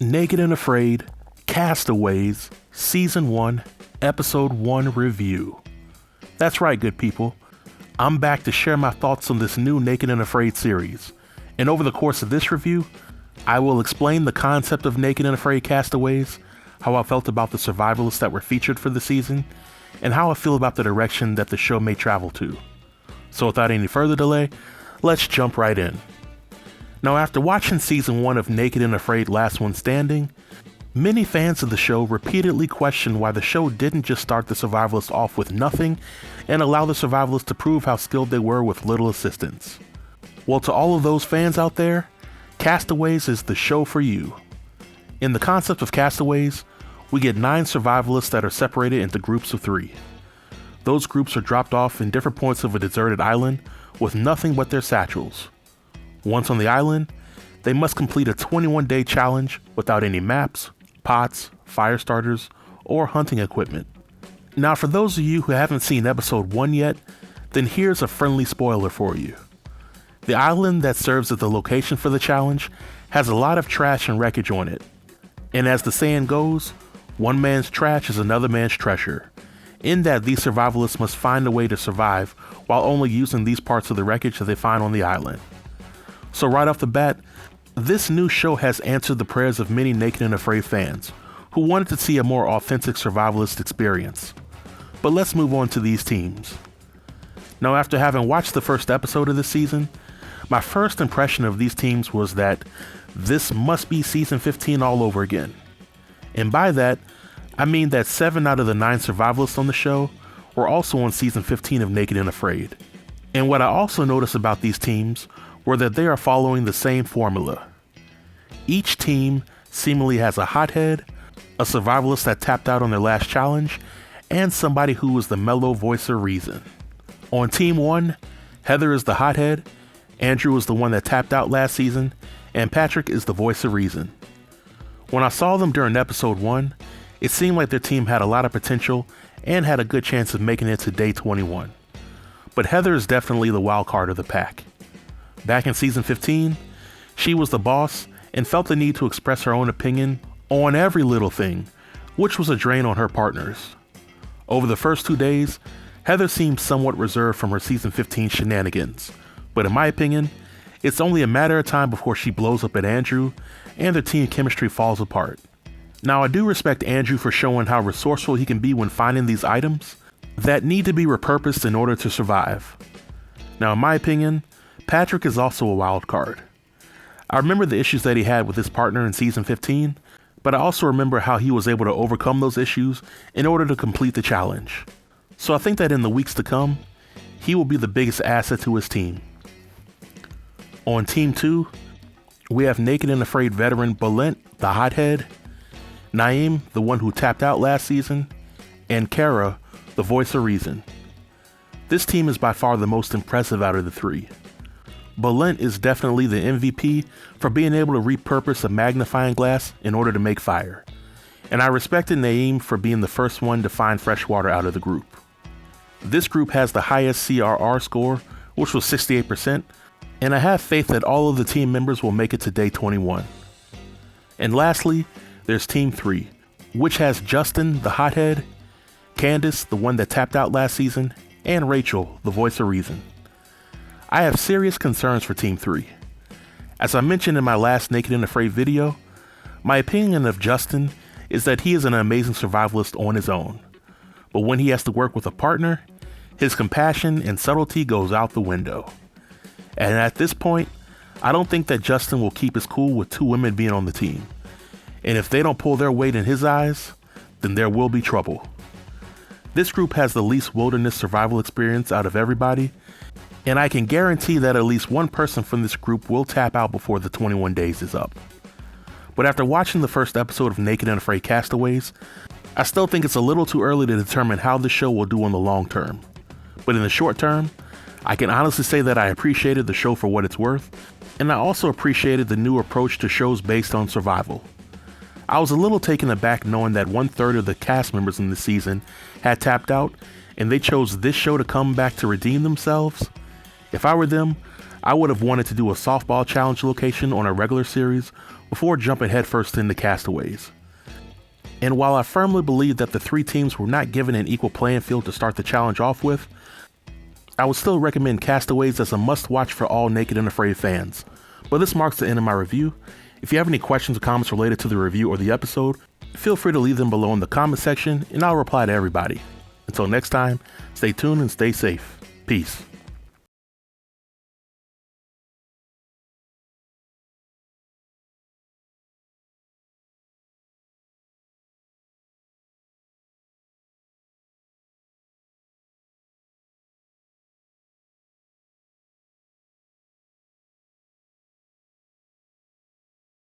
Naked and Afraid Castaways Season 1 Episode 1 Review. That's right, good people. I'm back to share my thoughts on this new Naked and Afraid series. And over the course of this review, I will explain the concept of Naked and Afraid Castaways, how I felt about the survivalists that were featured for the season, and how I feel about the direction that the show may travel to. So without any further delay, let's jump right in. Now, after watching Season 1 of Naked and Afraid Last One Standing, many fans of the show repeatedly questioned why the show didn't just start the survivalists off with nothing and allow the survivalists to prove how skilled they were with little assistance. Well, to all of those fans out there, Castaways is the show for you. In the concept of Castaways, we get 9 survivalists that are separated into groups of 3. Those groups are dropped off in different points of a deserted island with nothing but their satchels. Once on the island, they must complete a 21-day challenge without any maps, pots, fire starters, or hunting equipment. Now, for those of you who haven't seen episode 1 yet, then here's a friendly spoiler for you. The island that serves as the location for the challenge has a lot of trash and wreckage on it. And as the saying goes, one man's trash is another man's treasure, in that these survivalists must find a way to survive while only using these parts of the wreckage that they find on the island. So right off the bat, this new show has answered the prayers of many Naked and Afraid fans who wanted to see a more authentic survivalist experience. But let's move on to these teams. Now, after having watched the first episode of this season, my first impression of these teams was that this must be season 15 all over again. And by that, I mean that 7 out of the 9 survivalists on the show were also on season 15 of Naked and Afraid. And what I also noticed about these teams were that they are following the same formula. Each team seemingly has a hothead, a survivalist that tapped out on their last challenge, and somebody who is the mellow voice of reason. On Team 1, Heather is the hothead, Andrew is the one that tapped out last season, and Patrick is the voice of reason. When I saw them during episode 1, it seemed like their team had a lot of potential and had a good chance of making it to day 21. But Heather is definitely the wild card of the pack. Back in season 15, she was the boss and felt the need to express her own opinion on every little thing, which was a drain on her partners. Over the first 2 days, Heather seemed somewhat reserved from her season 15 shenanigans, but in my opinion, it's only a matter of time before she blows up at Andrew and their team chemistry falls apart. Now, I do respect Andrew for showing how resourceful he can be when finding these items that need to be repurposed in order to survive. Now, in my opinion, Patrick is also a wild card. I remember the issues that he had with his partner in season 15, but I also remember how he was able to overcome those issues in order to complete the challenge. So I think that in the weeks to come, he will be the biggest asset to his team. On Team 2, we have Naked and Afraid veteran Balint, the hothead, Naeem, the one who tapped out last season, and Kara, the voice of reason. This team is by far the most impressive out of the 3. Balint is definitely the MVP for being able to repurpose a magnifying glass in order to make fire. And I respected Naeem for being the first one to find fresh water out of the group. This group has the highest CRR score, which was 68%, and I have faith that all of the team members will make it to day 21. And lastly, there's Team 3, which has Justin, the hothead, Candace, the one that tapped out last season, and Rachel, the voice of reason. I have serious concerns for Team 3. As I mentioned in my last Naked and Afraid video, my opinion of Justin is that he is an amazing survivalist on his own. But when he has to work with a partner, his compassion and subtlety goes out the window. And at this point, I don't think that Justin will keep his cool with 2 women being on the team. And if they don't pull their weight in his eyes, then there will be trouble. This group has the least wilderness survival experience out of everybody, and I can guarantee that at least one person from this group will tap out before the 21 days is up. But after watching the first episode of Naked and Afraid Castaways, I still think it's a little too early to determine how the show will do in the long term. But in the short term, I can honestly say that I appreciated the show for what it's worth, and I also appreciated the new approach to shows based on survival. I was a little taken aback knowing that 1/3 of the cast members in this season had tapped out, and they chose this show to come back to redeem themselves. If I were them, I would have wanted to do a softball challenge location on a regular series before jumping headfirst into Castaways. And while I firmly believe that the three teams were not given an equal playing field to start the challenge off with, I would still recommend Castaways as a must-watch for all Naked and Afraid fans. But this marks the end of my review. If you have any questions or comments related to the review or the episode, feel free to leave them below in the comment section and I'll reply to everybody. Until next time, stay tuned and stay safe. Peace.